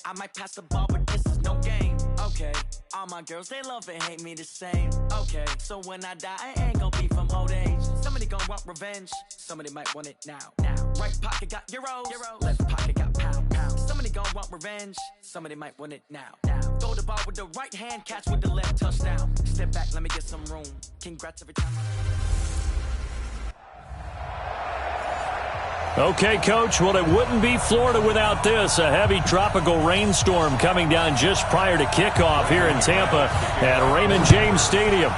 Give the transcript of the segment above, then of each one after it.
I might pass the ball, but this is no game. Okay, all my girls, they love and hate me the same. Okay, so when I die, I ain't gonna be from old age. Somebody gonna want revenge, somebody might want it now. Right pocket got euros, left pocket got pound. Somebody gonna want revenge, somebody might want it now. Throw the ball with the right hand, catch with the left, touchdown. Step back, let me get some room. Congrats every time. Okay, Coach, well, it wouldn't be Florida without this. A heavy tropical rainstorm coming down just prior to kickoff here in Tampa at Raymond James Stadium.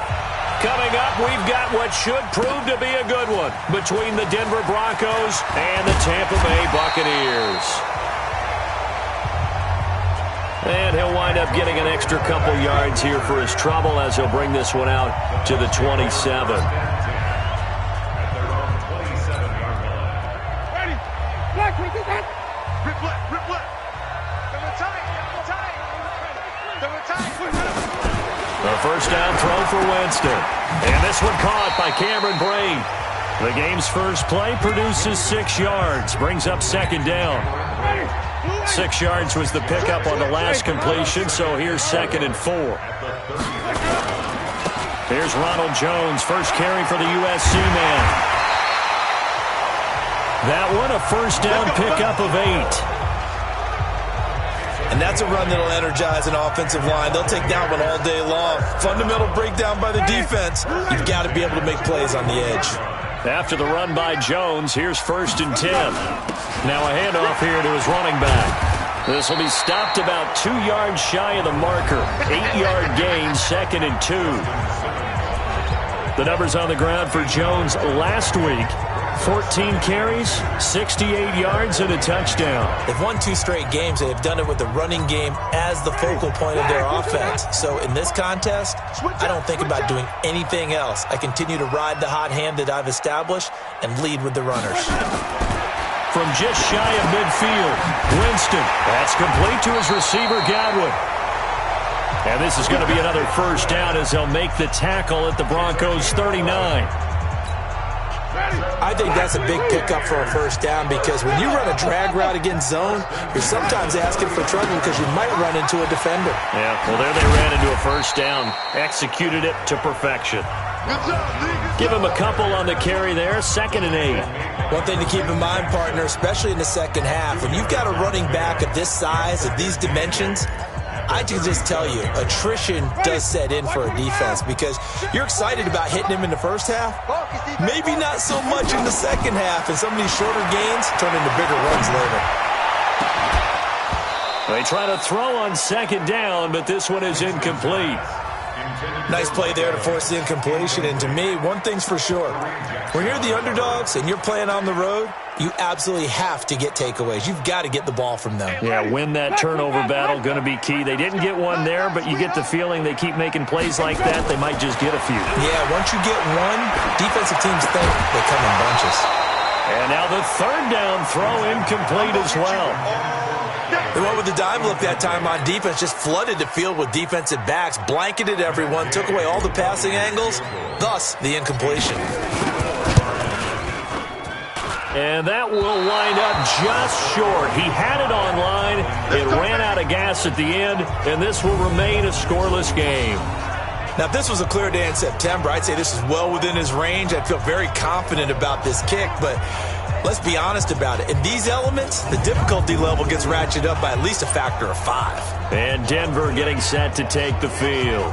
Coming up, we've got what should prove to be a good one between the Denver Broncos and the Tampa Bay Buccaneers. And he'll wind up getting an extra couple yards here for his trouble as he'll bring this one out to the 27. A first down throw for Winston. And this one caught by Cameron Braid. The game's first play produces 6 yards, brings up second down. 6 yards was the pickup on the last completion, so here's 2nd and 4. Here's Ronald Jones, first carry for the USC man. That one, a first down pickup of 8. And that's a run that'll energize an offensive line. They'll take that one all day long. Fundamental breakdown by the defense. You've got to be able to make plays on the edge. After the run by Jones, here's 1st and 10. Now a handoff here to his running back. This will be stopped about 2 yards shy of the marker. 8-yard gain, 2nd and 2. The numbers on the ground for Jones last week. 14 carries, 68 yards, and a touchdown. They've won 2 straight games, and they've done it with the running game as the focal point of their offense. So in this contest, I don't think about doing anything else. I continue to ride the hot hand that I've established and lead with the runners. From just shy of midfield, Winston. That's complete to his receiver, Godwin. And this is going to be another first down as they'll make the tackle at the Broncos' 39. I think that's a big pickup for a first down because when you run a drag route against zone, you're sometimes asking for trouble because you might run into a defender. Yeah, well, there they ran into a first down. Executed it to perfection. Give him a couple on the carry there, 2nd and 8. One thing to keep in mind, partner, especially in the second half, when you've got a running back of this size, of these dimensions, I can just tell you, attrition does set in for a defense because you're excited about hitting him in the first half. Maybe not so much in the second half, and some of these shorter gains turn into bigger runs later. They try to throw on 2nd down, but this one is incomplete. Nice play there to force the incompletion, and to me, one thing's for sure. When you're the underdogs and you're playing on the road, you absolutely have to get takeaways. You've got to get the ball from them. Yeah, win that turnover battle, going to be key. They didn't get one there, but you get the feeling they keep making plays like that, they might just get a few. Yeah, once you get one, defensive teams think they come in bunches. And now the 3rd down throw incomplete as well. They went with the dime look that time on defense, just flooded the field with defensive backs, blanketed everyone, took away all the passing angles, thus the incompletion. And that will wind up just short. He had it on line. It ran out of gas at the end, and this will remain a scoreless game. Now, if this was a clear day in September, I'd say this is well within his range. I'd feel very confident about this kick, but let's be honest about it. In these elements, the difficulty level gets ratcheted up by at least a factor of 5. And Denver getting set to take the field.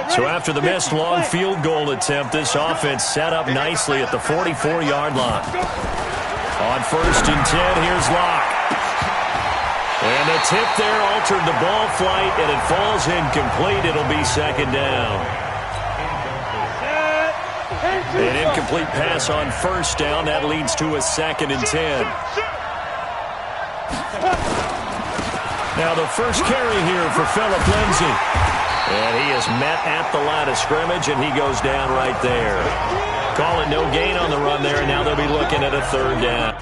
So after the missed long field goal attempt, this offense set up nicely at the 44-yard line. On 1st and 10, here's Locke. And the tip there altered the ball flight, and it falls incomplete. It'll be 2nd down. An incomplete pass on 1st down. That leads to a 2nd and 10. Now the first carry here for Phillip Lindsay. And he is met at the line of scrimmage, and he goes down right there. Call it no gain on the run there, and now they'll be looking at a 3rd down.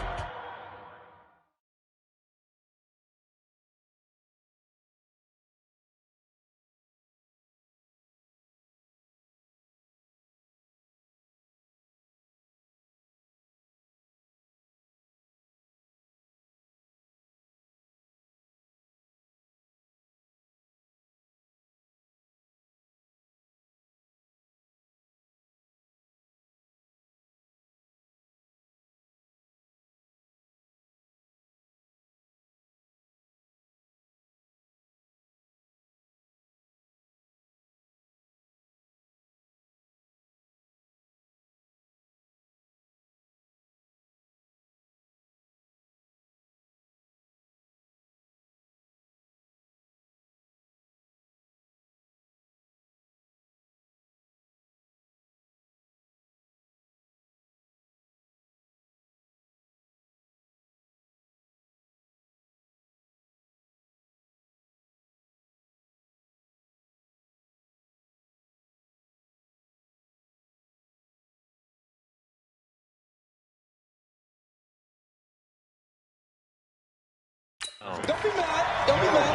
Don't be mad. Don't be mad.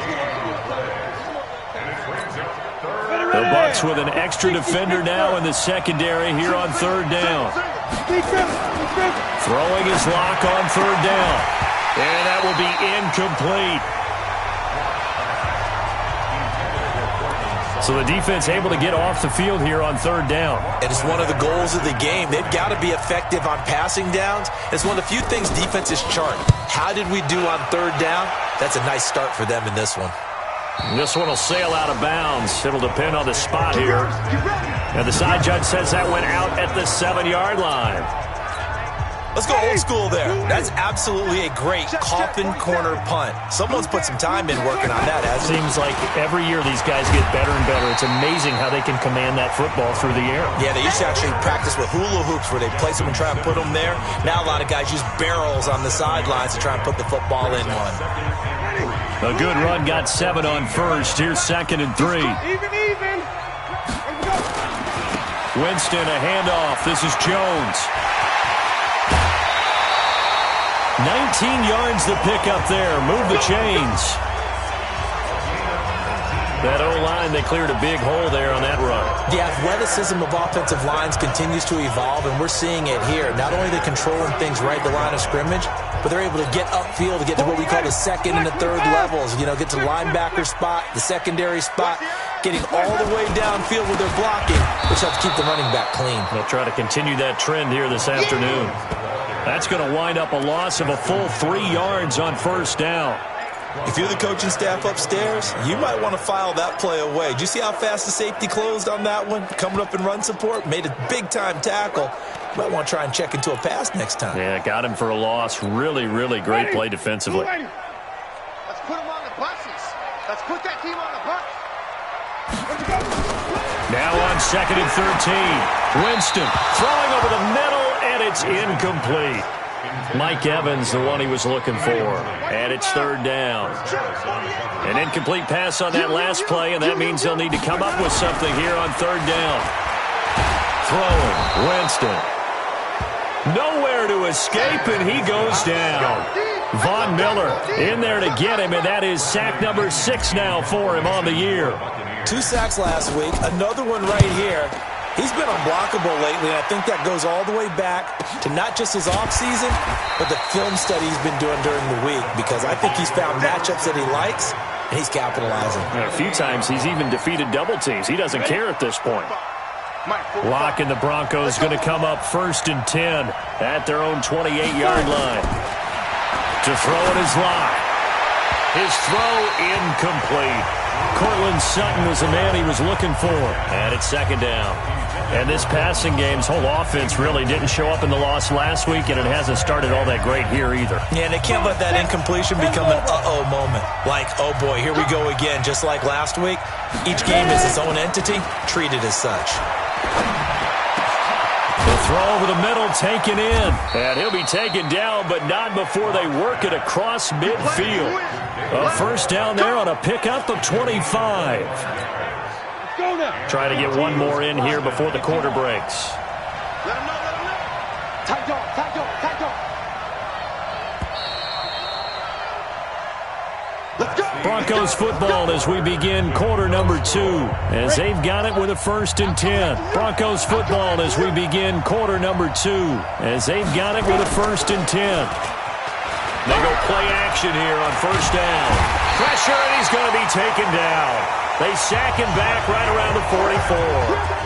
The Bucs with an extra defender now in the secondary here on third down. Throwing his lock on third down. And that will be incomplete. So the defense able to get off the field here on third down. And it's one of the goals of the game. They've got to be effective on passing downs. It's one of the few things defenses chart. How did we do on third down? That's a nice start for them in this one. This one will sail out of bounds. It'll depend on the spot here. And the side judge says that went out at the 7-yard line. Let's go old school there. That's absolutely a great coffin corner punt. Someone's put some time in working on that, hasn't it? Seems like every year these guys get better and better. It's amazing how they can command that football through the air. Yeah, they used to actually practice with hula hoops where they place them and try and put them there. Now a lot of guys use barrels on the sidelines to try and put the football in one. A good run got 7 on first. Here's 2nd and 3. Winston, a handoff. This is Jones. 19 yards to pick up there. Move the chains. That O-line, they cleared a big hole there on that run. The athleticism of offensive lines continues to evolve, and we're seeing it here. Not only are they controlling things right at the line of scrimmage, but they're able to get upfield to get to what we call the second and the third levels. You know, get to linebacker spot, the secondary spot, getting all the way downfield with their blocking, which helps keep the running back clean. They'll try to continue that trend here this afternoon. That's going to wind up a loss of a full 3 yards on first down. If you're the coaching staff upstairs, you might want to file that play away. Do you see how fast the safety closed on that one? Coming up in run support, made a big-time tackle. You might want to try and check into a pass next time. Yeah, got him for a loss. Really, really great play defensively. Let's put them on the buses. Let's put that team on the bus. Now on 2nd and 13. Winston throwing over the middle, and it's incomplete. Mike Evans, the one he was looking for. And it's third down. An incomplete pass on that last play, and that means they'll need to come up with something here on third down. Throwing, Winston. Nowhere to escape, and he goes down. Von Miller in there to get him, and that is sack number 6 now for him on the year. 2 sacks last week, another one right here. He's been unblockable lately, and I think that goes all the way back to not just his offseason, but the film study he's been doing during the week, because I think he's found matchups that he likes, and he's capitalizing. And a few times he's even defeated double teams. He doesn't care at this point. Lock in the Broncos going to come up 1st and 10 at their own 28-yard line. To throw it is Locke. His throw incomplete. Cortland Sutton was the man he was looking for. And it's 2nd down. And this passing game's whole offense really didn't show up in the loss last week, and it hasn't started all that great here either. Yeah, and they can't let that incompletion become an uh-oh moment. Like, oh boy, here we go again, just like last week. Each game is its own entity, treated as such. The throw over the middle, taken in. And he'll be taken down, but not before they work it across midfield. A first down there on a pickup of 25. Try to get one more in here before the quarter breaks. Let him know, let him know. Tight dog, tight dog, tight dog. Let's go. Broncos football as we begin quarter number 2, as they've got it with a 1st and 10. Broncos football as we begin quarter number 2, as they've got it with a 1st and 10. They go play action here on first down. Pressure, and he's going to be taken down. They sack him back right around the 44.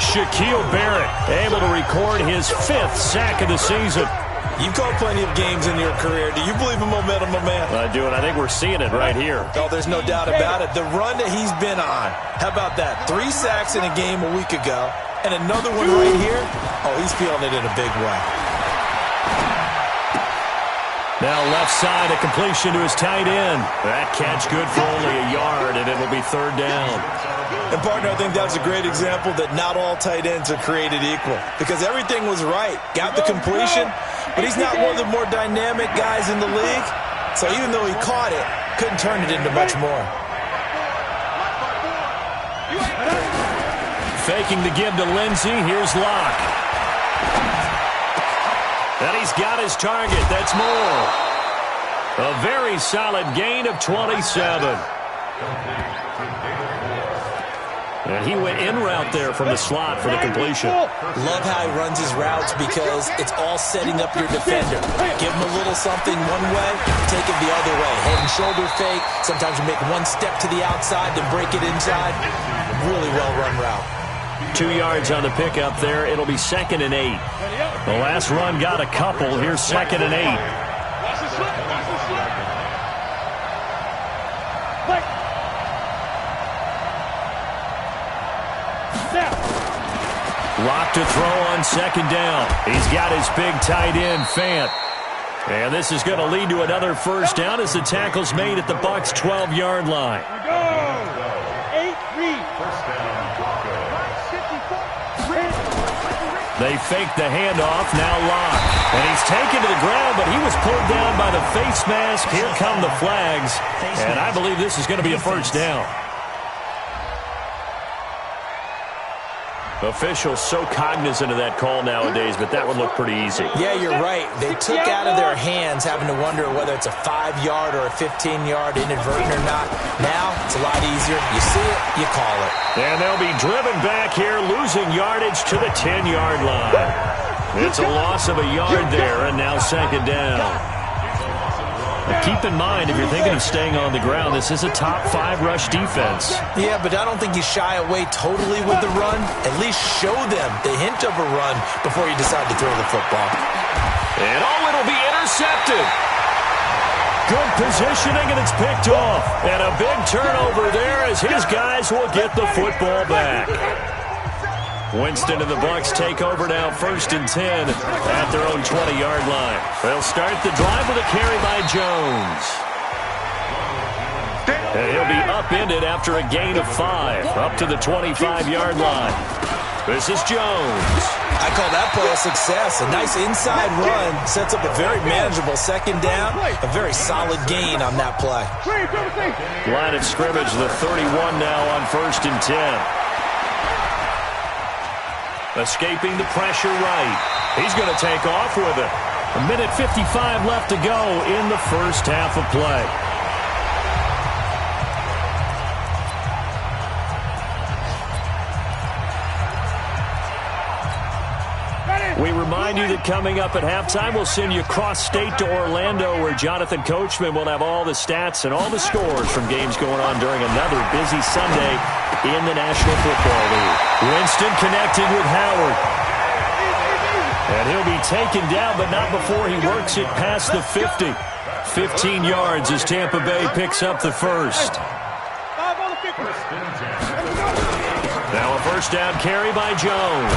Shaquille Barrett able to record his 5th sack of the season. You've called plenty of games in your career. Do you believe in momentum, my man? I do, and I think we're seeing it right here. Oh, there's no doubt about it. The run that he's been on. How about that? 3 sacks in a game a week ago, and another one right here. Oh, he's feeling it in a big way. Now left side, a completion to his tight end. That catch good for only a yard, and it'll be 3rd down. And, partner, I think that's a great example that not all tight ends are created equal, because everything was right. Got the completion, but he's not one of the more dynamic guys in the league. So even though he caught it, couldn't turn it into much more. Faking the give to Lindsey. Here's Locke. And he's got his target. That's Moore. A very solid gain of 27. And he went in route there from the slot for the completion. Love how he runs his routes because it's all setting up your defender. Give him a little something one way, take it the other way. Head and shoulder fake. Sometimes you make one step to the outside, then break it inside. Really well-run route. 2 yards on the pickup there. It'll be 2nd and 8. The last run got a couple. Here's 2nd and 8. Lock to throw on 2nd down. He's got his big tight end, Fant. And this is going to lead to another first down as the tackle's made at the Bucs' 12-yard line. They fake the handoff, now Lock. And he's taken to the ground, but he was pulled down by the face mask. Here come the flags. And I believe this is going to be a first down. Officials so cognizant of that call nowadays, but that one looked pretty easy. Yeah, you're right. They took out of their hands having to wonder whether it's a 5-yard or a 15-yard inadvertent or not. Now, it's a lot easier. You see it, you call it. And they'll be driven back here, losing yardage to the 10-yard line. It's a loss of a yard there, and now 2nd down. Keep in mind, if you're thinking of staying on the ground, this is a top 5 rush defense. Yeah, but I don't think you shy away totally with the run. At least show them the hint of a run before you decide to throw the football. And it'll be intercepted. Good positioning, and it's picked off. And a big turnover there as his guys will get the football back. Winston and the Bucs take over now, 1st and 10 at their own 20-yard line. They'll start the drive with a carry by Jones. And he'll be upended after a gain of 5, up to the 25-yard line. This is Jones. I call that play a success. A nice inside run sets up a very manageable 2nd down. A very solid gain on that play. Line of scrimmage, the 31 now on 1st and 10. Escaping the pressure right. He's going to take off with it. 1:55 left to go in the first half of play. We remind you that coming up at halftime, we'll send you cross-state to Orlando, where Jonathan Coachman will have all the stats and all the scores from games going on during another busy Sunday in the National Football League. Winston connecting with Howard. And he'll be taken down, but not before he works it past the 50. 15 yards as Tampa Bay picks up the first. Now a first down carry by Jones.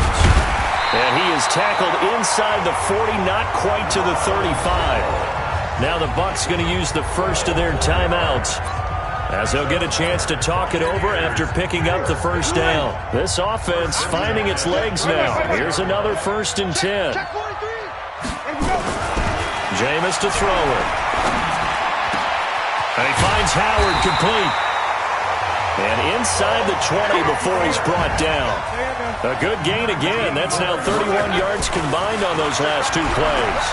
And he is tackled inside the 40, not quite to the 35. Now the Bucs going to use the first of their timeouts, as they'll get a chance to talk it over after picking up the first down. This offense finding its legs now. Here's another 1st and 10. Jameis to throw it. And he finds Howard complete. And inside the 20 before he's brought down. A good gain again. That's now 31 yards combined on those last 2 plays.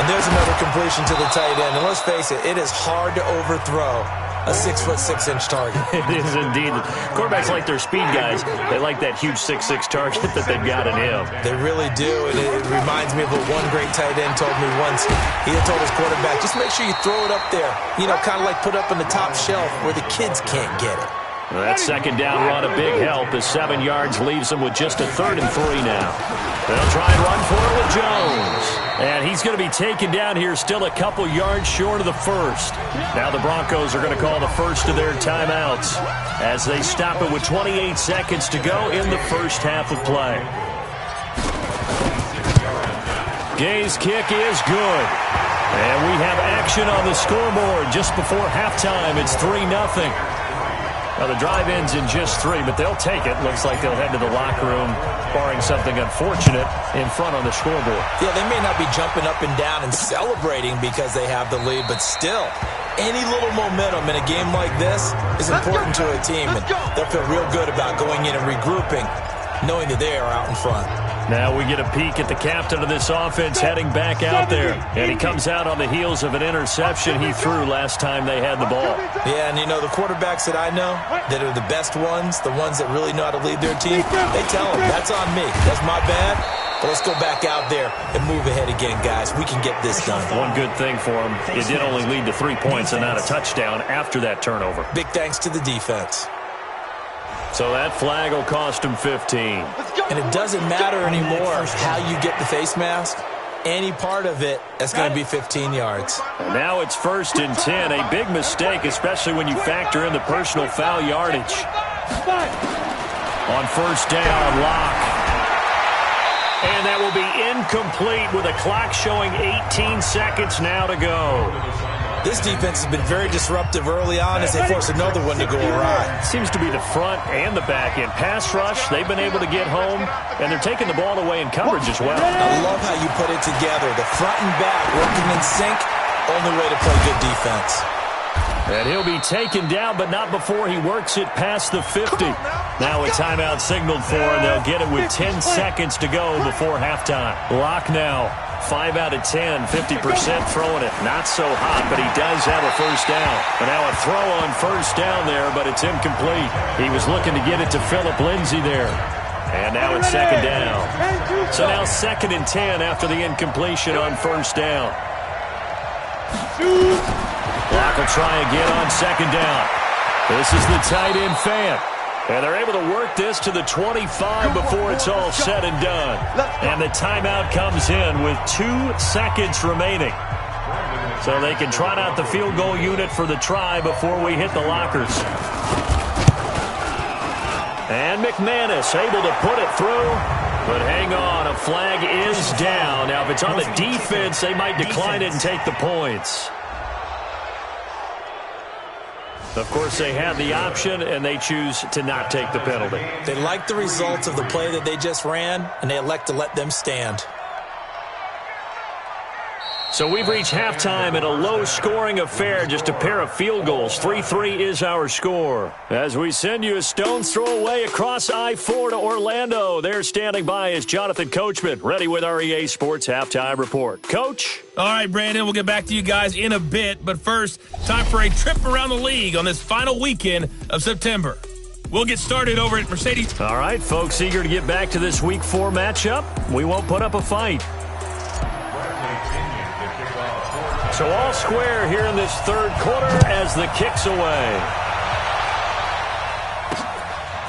And there's another completion to the tight end. And let's face it, it is hard to overthrow a 6'6" target. It is indeed. Quarterbacks like their speed guys. They like that huge 6'6" target that they've got in him. They really do, and it reminds me of what one great tight end told me once. He had told his quarterback, just make sure you throw it up there. You know, kind of like put up on the top shelf where the kids can't get it. Well, that 2nd down run a big help as 7 yards leaves them with just a 3rd and 3 now. They'll try and run for it with Jones. And he's going to be taken down here still a couple yards short of the first. Now the Broncos are going to call the first of their timeouts as they stop it with 28 seconds to go in the first half of play. Gay's kick is good. And we have action on the scoreboard just before halftime. It's 3-0. Now, the drive ends in just 3, but they'll take it. Looks like they'll head to the locker room, barring something unfortunate, in front on the scoreboard. Yeah, they may not be jumping up and down and celebrating because they have the lead, but still, any little momentum in a game like this is important to a team, and they'll feel real good about going in and regrouping, knowing that they are out in front. Now we get a peek at the captain of this offense heading back out there. And he comes out on the heels of an interception he threw last time they had the ball. Yeah, and you know, the quarterbacks that I know that are the best ones, the ones that really know how to lead their team, they tell them, that's on me. That's my bad. But let's go back out there and move ahead again, guys. We can get this done. One good thing for him, it did only lead to 3 points and not a touchdown after that turnover. Big thanks to the defense. So that flag will cost him 15. And it doesn't matter anymore how you get the face mask. Any part of it, that's going to be 15 yards. And now it's 1st and 10. A big mistake, especially when you factor in the personal foul yardage. On 1st down, Locke. And that will be incomplete with a clock showing 18 seconds now to go. This defense has been very disruptive early on as they force another one to go awry. Seems to be the front and the back end. Pass rush, they've been able to get home, and they're taking the ball away in coverage as well. I love how you put it together. The front and back working in sync, only way to play good defense. And he'll be taken down, but not before he works it past the 50. Now a timeout signaled for, and they'll get it with 10 seconds to go before halftime. Locke now, 5 out of 10, 50% throwing it. Not so hot, but he does have a 1st down. And now a throw on 1st down there, but it's incomplete. He was looking to get it to Phillip Lindsay there. And now it's 2nd down. So now 2nd and 10 after the incompletion on 1st down. Locke will try again on 2nd down. This is the tight end Fant. And they're able to work this to the 25 before it's all said and done. And the timeout comes in with 2 seconds remaining. So they can trot out the field goal unit for the try before we hit the lockers. And McManus able to put it through. But hang on, a flag is down. Now if it's on the defense, they might decline it and take the points. Of course, they have the option, and they choose to not take the penalty. They like the results of the play that they just ran, and they elect to let them stand. So we've reached halftime in a low-scoring affair, just a pair of field goals. 3-3 is our score. As we send you a stone's throw away across I-4 to Orlando. There standing by is Jonathan Coachman, ready with our EA Sports Halftime Report. Coach? All right, Brandon, we'll get back to you guys in a bit. But first, time for a trip around the league on this final weekend of September. We'll get started over at Mercedes. All right, folks, eager to get back to this Week 4 matchup. We won't put up a fight. So all square here in this 3rd quarter as the kick's away.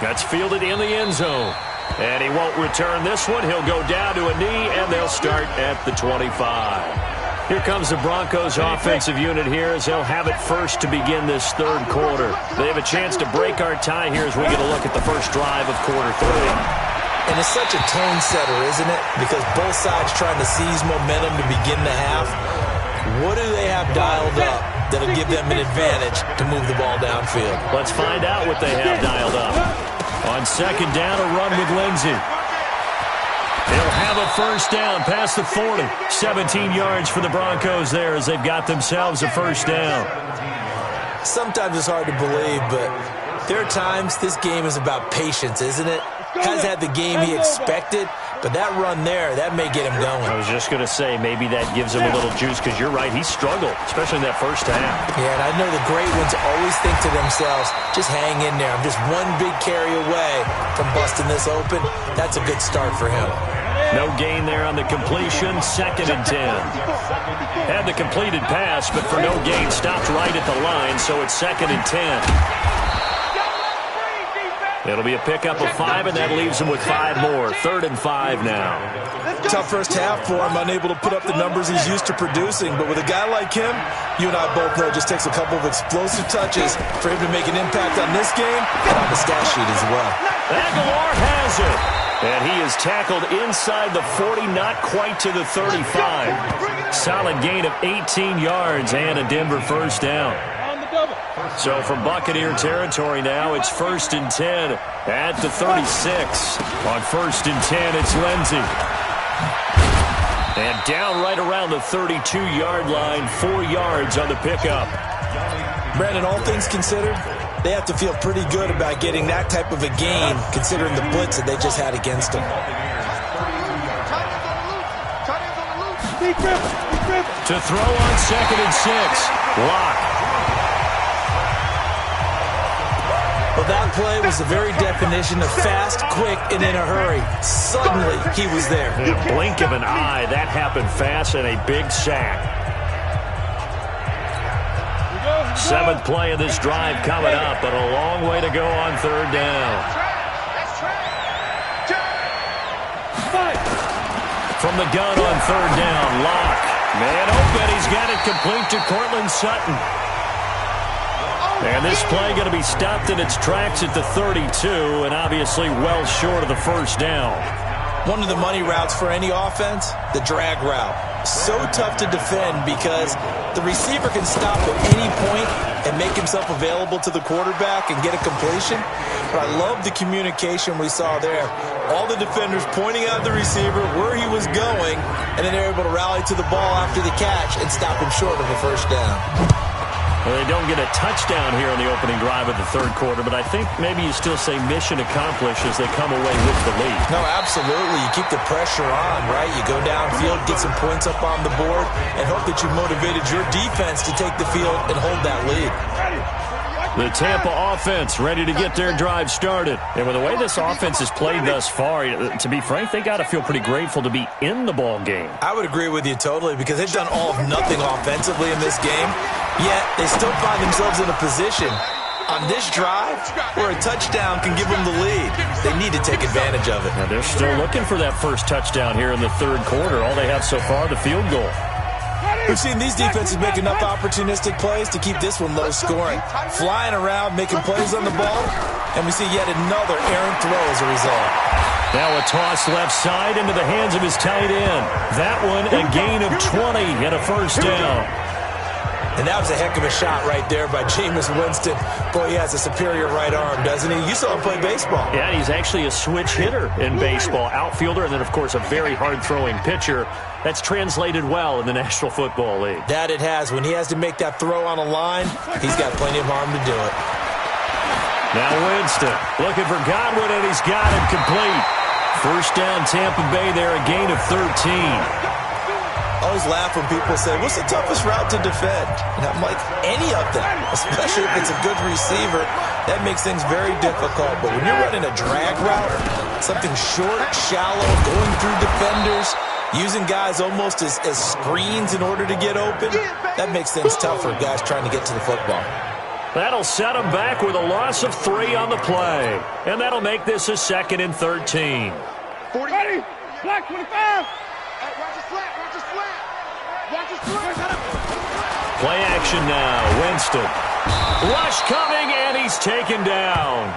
That's fielded in the end zone. And he won't return this one. He'll go down to a knee, and they'll start at the 25. Here comes the Broncos offensive unit here as they'll have it first to begin this 3rd quarter. They have a chance to break our tie here as we get a look at the first drive of quarter 3. And it's such a tone setter, isn't it? Because both sides trying to seize momentum to begin the half. What do they have dialed up that'll give them an advantage to move the ball downfield? Let's find out what they have dialed up. On 2nd down, a run with Lindsay. They'll have a 1st down past the 40. 17 yards for the Broncos there as they've got themselves a 1st down. Sometimes it's hard to believe, but there are times this game is about patience, isn't it? Has had the game he expected, but that run there, that may get him going. I was just going to say, maybe that gives him a little juice, because you're right, he struggled, especially in that 1st half. Yeah, and I know the great ones always think to themselves, just hang in there. I'm just one big carry away from busting this open. That's a good start for him. No gain there on the completion, 2nd and 10. Had the completed pass, but for no gain, stopped right at the line, so it's 2nd and 10. It'll be a pickup of 5, and that leaves him with 5 more. 3rd and 5 now. Tough first half for him, unable to put up the numbers he's used to producing. But with a guy like him, you and I both know it just takes a couple of explosive touches for him to make an impact on this game and on the stat sheet as well. Aguilar has it. And he is tackled inside the 40, not quite to the 35. Solid gain of 18 yards and a Denver 1st down. So from Buccaneer territory now, it's 1st and 10 at the 36. On 1st and 10, it's Lindsay. And down right around the 32-yard line, 4 yards on the pickup. Brandon, all things considered, they have to feel pretty good about getting that type of a gain, considering the blitz that they just had against them. To throw on 2nd and 6. Lock. Well, that play was the very definition of fast, quick, and in a hurry. Suddenly, he was there. In a blink of an eye, that happened fast and a big sack. 7th play of this drive coming up, but a long way to go on 3rd down. From the gun on 3rd down, Lock. Man open, he's got it complete to Cortland Sutton. And this play going to be stopped in its tracks at the 32, and obviously well short of the 1st down. One of the money routes for any offense, the drag route. So tough to defend because the receiver can stop at any point and make himself available to the quarterback and get a completion. But I love the communication we saw there. All the defenders pointing out the receiver where he was going, and then they're able to rally to the ball after the catch and stop him short of a 1st down. Well, they don't get a touchdown here on the opening drive of the 3rd quarter, but I think maybe you still say mission accomplished as they come away with the lead. No, absolutely. You keep the pressure on, right? You go downfield, get some points up on the board, and hope that you motivated your defense to take the field and hold that lead. The Tampa offense ready to get their drive started. And with the way this offense has played thus far, to be frank, they got to feel pretty grateful to be in the ball game. I would agree with you totally because they've done all of nothing offensively in this game, yet they still find themselves in a position on this drive where a touchdown can give them the lead. They need to take advantage of it. Now they're still looking for that first touchdown here in the 3rd quarter. All they have so far, the field goal. We've seen these defenses make enough opportunistic plays to keep this one low scoring. Flying around, making plays on the ball, and we see yet another errant throw as a result. Now a toss left side into the hands of his tight end. That one a gain of 20 and a 1st down. And that was a heck of a shot right there by Jameis Winston. Boy, he has a superior right arm, doesn't he? You saw him play baseball. Yeah, he's actually a switch hitter in baseball. Outfielder, and then, of course, a very hard-throwing pitcher. That's translated well in the National Football League. That it has. When he has to make that throw on a line, he's got plenty of arm to do it. Now Winston looking for Godwin, and he's got it complete. 1st down, Tampa Bay there, a gain of 13. I always laugh when people say, what's the toughest route to defend? And I'm like, any of them, especially if it's a good receiver. That makes things very difficult. But when you're running a drag route, something short, shallow, going through defenders, using guys almost as screens in order to get open, that makes things tough for guys trying to get to the football. That'll set him back with a loss of 3 on the play. And that'll make this a 2nd and 13. 40. Ready. Black 25. Watch his flat. Watch his flat. Watch his flat. Play action now. Winston. Rush coming, and he's taken down.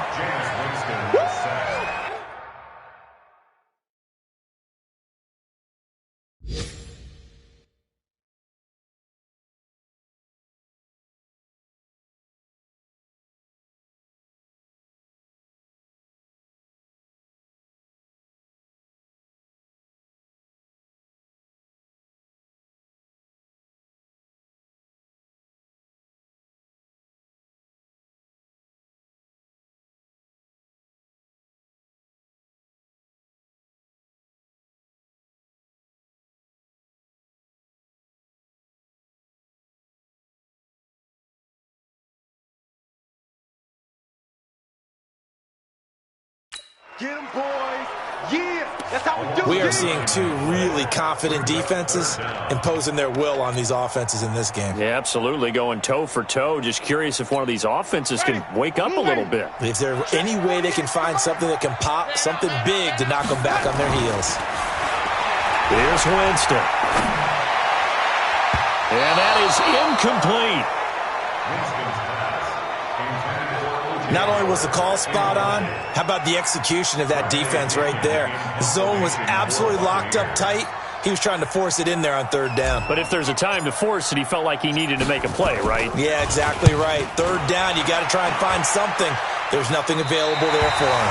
Get him, boys. Yeah, that's how we do it. We are seeing two really confident defenses imposing their will on these offenses in this game. Yeah, absolutely. Going toe for toe. Just curious if one of these offenses can wake up a little bit. Is there any way they can find something that can pop, something big to knock them back on their heels? Here's Winston. And that is incomplete. Not only was the call spot on, how about the execution of that defense right there? The zone was absolutely locked up tight. He was trying to force it in there on 3rd down. But if there's a time to force it, he felt like he needed to make a play, right? Yeah, exactly right. 3rd down, you got to try and find something. There's nothing available there for him.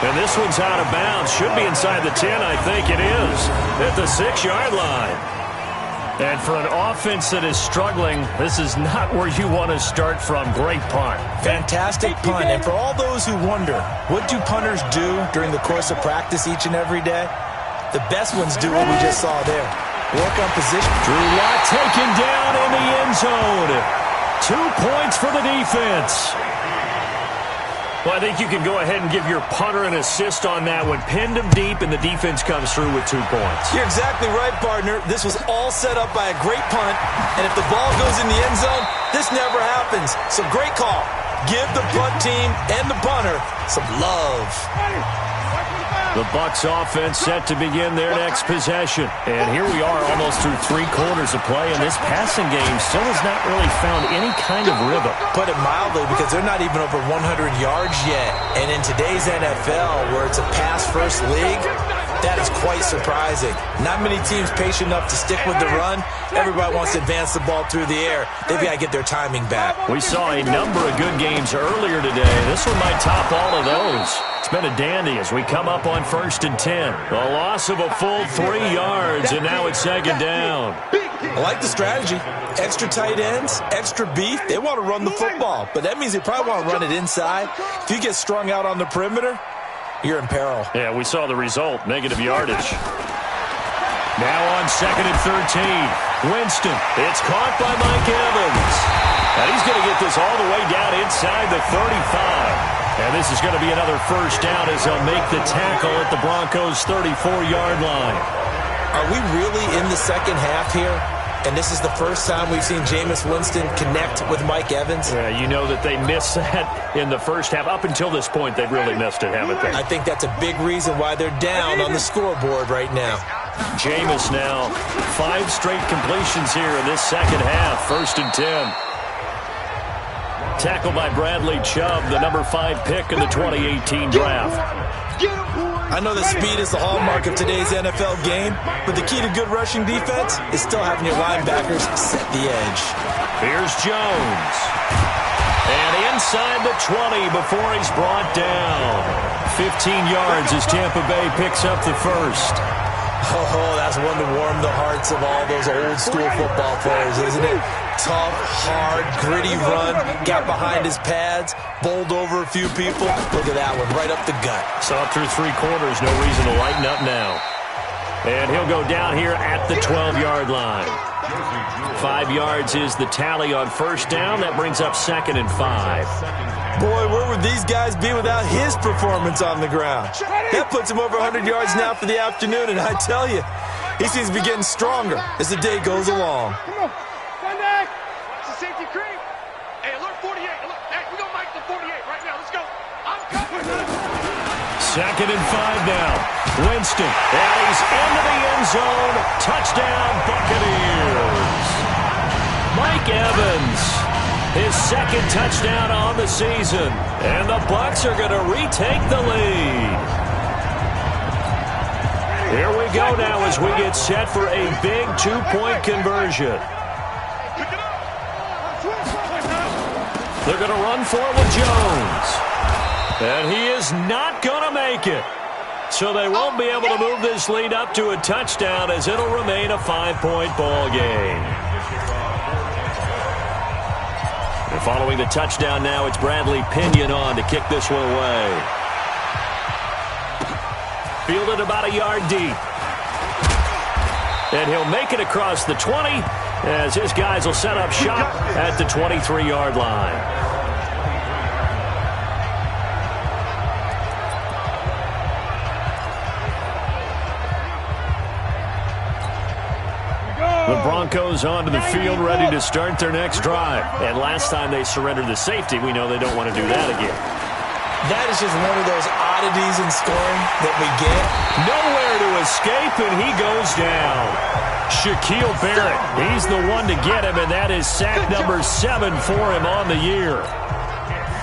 And this one's out of bounds. Should be inside the 10, I think it is. At the 6-yard line. And for an offense that is struggling, this is not where you want to start from. Great punt. Fantastic punt. And for all those who wonder, what do punters do during the course of practice each and every day? The best ones do what we just saw there. work on position. Drew Lock taken down in the end zone. 2 points for the defense. Well, I think you can go ahead and give your punter an assist on that one. Pinned him deep, and the defense comes through with 2 points. You're exactly right, partner. This was all set up by a great punt, and if the ball goes in the end zone, this never happens. So great call. Give the punt team and the punter some love. The Bucs offense set to begin their next possession. And here we are almost through 3 quarters of play, and this passing game still has not really found any kind of rhythm. Put it mildly, because they're not even over 100 yards yet. And in today's NFL, where it's a pass-first league, that is quite surprising. Not many teams patient enough to stick with the run. Everybody wants to advance the ball through the air. They've got to get their timing back. We saw a number of good games earlier today. This one might top all of those. It's been a dandy as we come up on 1st and 10. A loss of a full 3 yards, and now it's 2nd down. I like the strategy. Extra tight ends, extra beef. They want to run the football, but that means they probably want to run it inside. If you get strung out on the perimeter, you're in peril. Yeah, we saw the result, negative yardage. Now on 2nd and 13. Winston, it's caught by Mike Evans. And he's going to get this all the way down inside the 35. And this is going to be another 1st down as they'll make the tackle at the Broncos' 34-yard line. Are we really in the second half here? And this is the first time we've seen Jameis Winston connect with Mike Evans? Yeah, you know that they missed that in the first half. Up until this point, they've really missed it, haven't they? I think that's a big reason why they're down on the scoreboard right now. Jameis now 5 straight completions here in this second half. 1st and 10. Tackled by Bradley Chubb, the number 5 pick in the 2018 draft. I know that speed is the hallmark of today's NFL game, but the key to good rushing defense is still having your linebackers set the edge. Here's Jones. And inside the 20 before he's brought down. 15 yards as Tampa Bay picks up the 1st. Oh, that's one to warm the hearts of all those old-school football players, isn't it? Tough, hard, gritty run, got behind his pads, bowled over a few people. Look at that one, right up the gut. Saw through 3 quarters, no reason to lighten up now. And he'll go down here at the 12-yard line. 5 yards is the tally on 1st down. That brings up 2nd and 5. Boy, where would these guys be without his performance on the ground? That puts him over 100 yards now for the afternoon, and I tell you, he seems to be getting stronger as the day goes along. Come on. Contact. It's a safety creep. Hey, alert 48. Alert. Hey, we're going to make the 48 right now. Let's go. I'm coming. 2nd and 5 now. Winston, and he's into the end zone. Touchdown, Buccaneers. Mike Evans, his 2nd touchdown on the season. And the Bucs are going to retake the lead. Here we go now as we get set for a big 2-point conversion. They're going to run for it with Jones. And he is not going to make it. So they won't be able to move this lead up to a touchdown as it'll remain a 5-point ball game. And following the touchdown now, it's Bradley Pinion on to kick this one away. Fielded about a yard deep. And he'll make it across the 20 as his guys will set up shop at the 23-yard line. The Broncos onto the field, ready to start their next drive. And last time they surrendered the safety, we know they don't want to do that again. That is just one of those oddities in scoring that we get. Nowhere to escape, and he goes down. Shaquille Barrett, he's the one to get him, and that is sack number 7 for him on the year.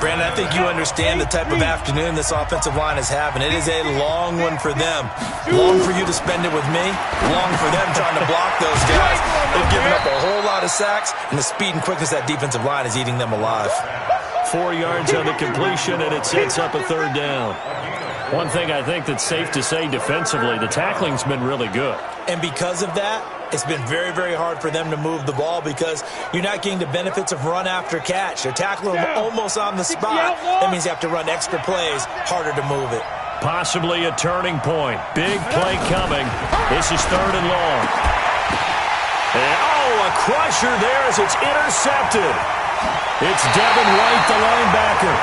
Brandon, I think you understand the type of afternoon this offensive line is having. It is a long one for them. Long for you to spend it with me. Long for them trying to block those guys. They've given up a whole lot of sacks, and the speed and quickness of that defensive line is eating them alive. 4 yards on the completion, and it sets up a 3rd down. One thing I think that's safe to say defensively, the tackling's been really good. And because of that, it's been very, very hard for them to move the ball because you're not getting the benefits of run after catch. They're tackling them almost on the spot. That means you have to run extra plays, harder to move it. Possibly a turning point. Big play coming. This is 3rd and long. a crusher there as it's intercepted. It's Devin White, the linebacker.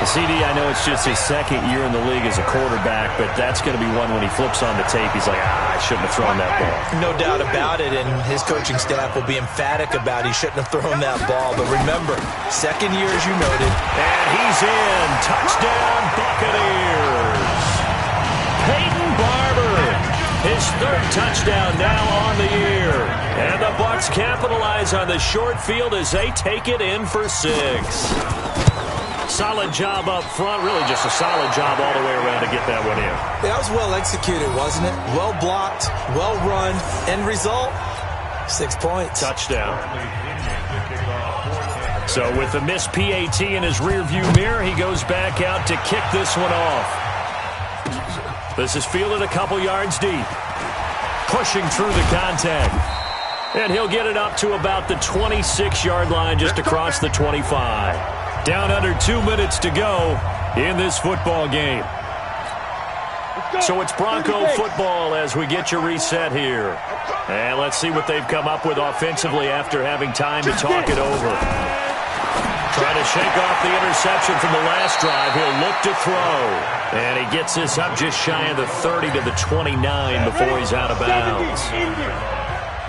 CD, I know it's just his second year in the league as a quarterback, but that's going to be one when he flips on the tape, he's like, I shouldn't have thrown that ball. No doubt about it, and his coaching staff will be emphatic about he shouldn't have thrown that ball. But remember, second year, as you noted. And he's in. Touchdown, Buccaneers. Peyton Barber, his third touchdown now on the year. And the Bucs capitalize on the short field as they take it in for 6. Solid job up front. Really just a solid job all the way around to get that one in. That was well executed, wasn't it? Well blocked, well run. End result, 6 points. Touchdown. So with the missed PAT in his rearview mirror, he goes back out to kick this one off. This is fielded a couple yards deep. Pushing through the contact. And he'll get it up to about the 26-yard line, just across the 25. Down under 2 minutes to go in this football game. So it's Bronco football as we get you reset here. And let's see what they've come up with offensively after having time to talk it over. Trying to shake off the interception from the last drive. He'll look to throw. And he gets this up just shy of the 30 to the 29 before he's out of bounds.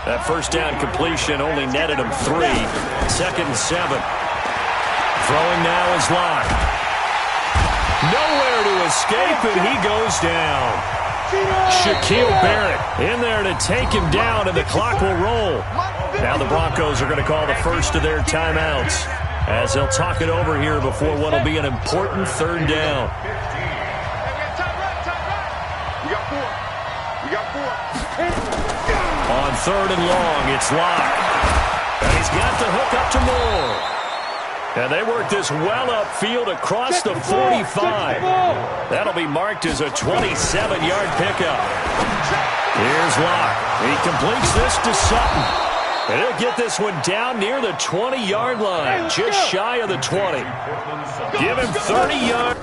That first down completion only netted him 3. 2nd and 7. Throwing now is Locke. Nowhere to escape, and he goes down. Shaquille Barrett in there to take him down, and the clock will roll. Now the Broncos are going to call the first of their timeouts as they'll talk it over here before what will be an important 3rd down. On 3rd and long, it's Locke. And he's got the hook up to Moore. And they work this well upfield across the 45. That'll be marked as a 27-yard pickup. Here's Locke. He completes this to Sutton. And he'll get this one down near the 20-yard line, just shy of the 20. Give him 30 yards.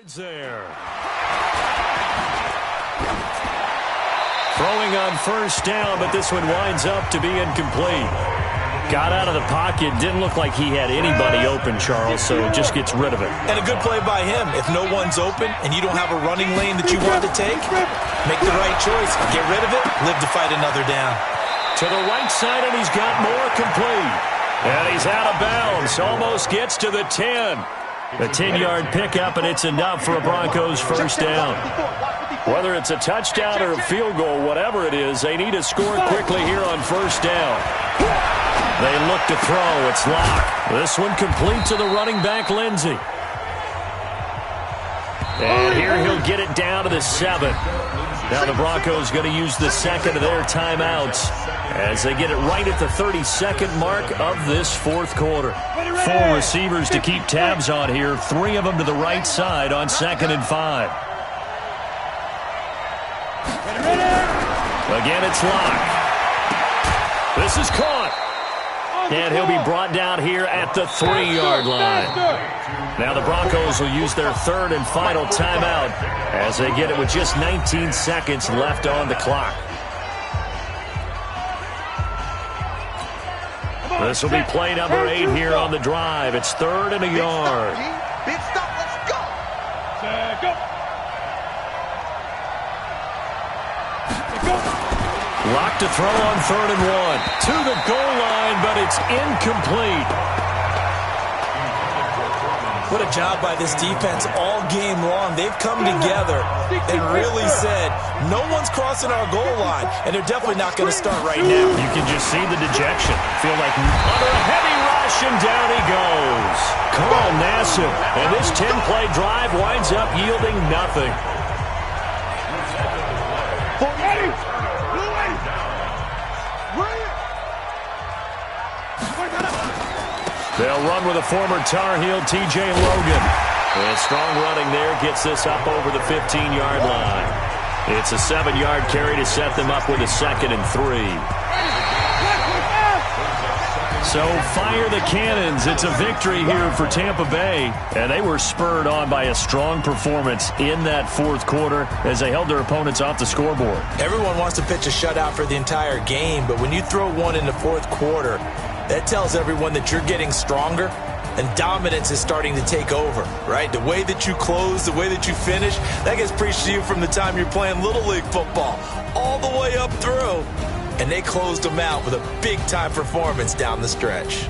There. Throwing on first down, but this one winds up to be incomplete. Got out of the pocket, didn't look like he had anybody open, Charles, so just gets rid of it. And a good play by him. If no one's open and you don't have a running lane that you want to take, make the right choice. Get rid of it, live to fight another down. To the right side, and he's got more complete. And he's out of bounds, almost gets to the 10. A 10-yard pickup, and it's enough for a Broncos first down. Whether it's a touchdown or a field goal, whatever it is, they need to score quickly here on first down. They look to throw. It's Locke. This one complete to the running back, Lindsey. And here he'll get it down to the 7. Now the Broncos going to use the second of their timeouts as they get it right at the 32nd mark of this fourth quarter. 4 receivers to keep tabs on here. 3 of them to the right side on 2nd and 5. Again, it's Locke. This is caught. And he'll be brought down here at the 3-yard line. Now the Broncos will use their 3rd and final timeout as they get it with just 19 seconds left on the clock. This will be play number 8 here on the drive. It's 3rd and a yard. Big stop, let's go. Go. Locke to throw on 3rd and 1. To the goal line, but it's incomplete. What a job by this defense all game long. They've come together and really said, no one's crossing our goal line, and they're definitely not going to start right now. You can just see the dejection. Feel like under a heavy rush, and down he goes. Carl Nassib. And this 10-play drive winds up yielding nothing. They'll run with a former Tar Heel, T.J. Logan. And strong running there gets this up over the 15-yard line. It's a 7-yard carry to set them up with a 2nd and 3. So fire the cannons. It's a victory here for Tampa Bay. And they were spurred on by a strong performance in that fourth quarter as they held their opponents off the scoreboard. Everyone wants to pitch a shutout for the entire game, but when you throw one in the fourth quarter, that tells everyone that you're getting stronger and dominance is starting to take over, right? The way that you close, the way that you finish, that gets preached to you from the time you're playing Little League football all the way up through. And they closed them out with a big-time performance down the stretch.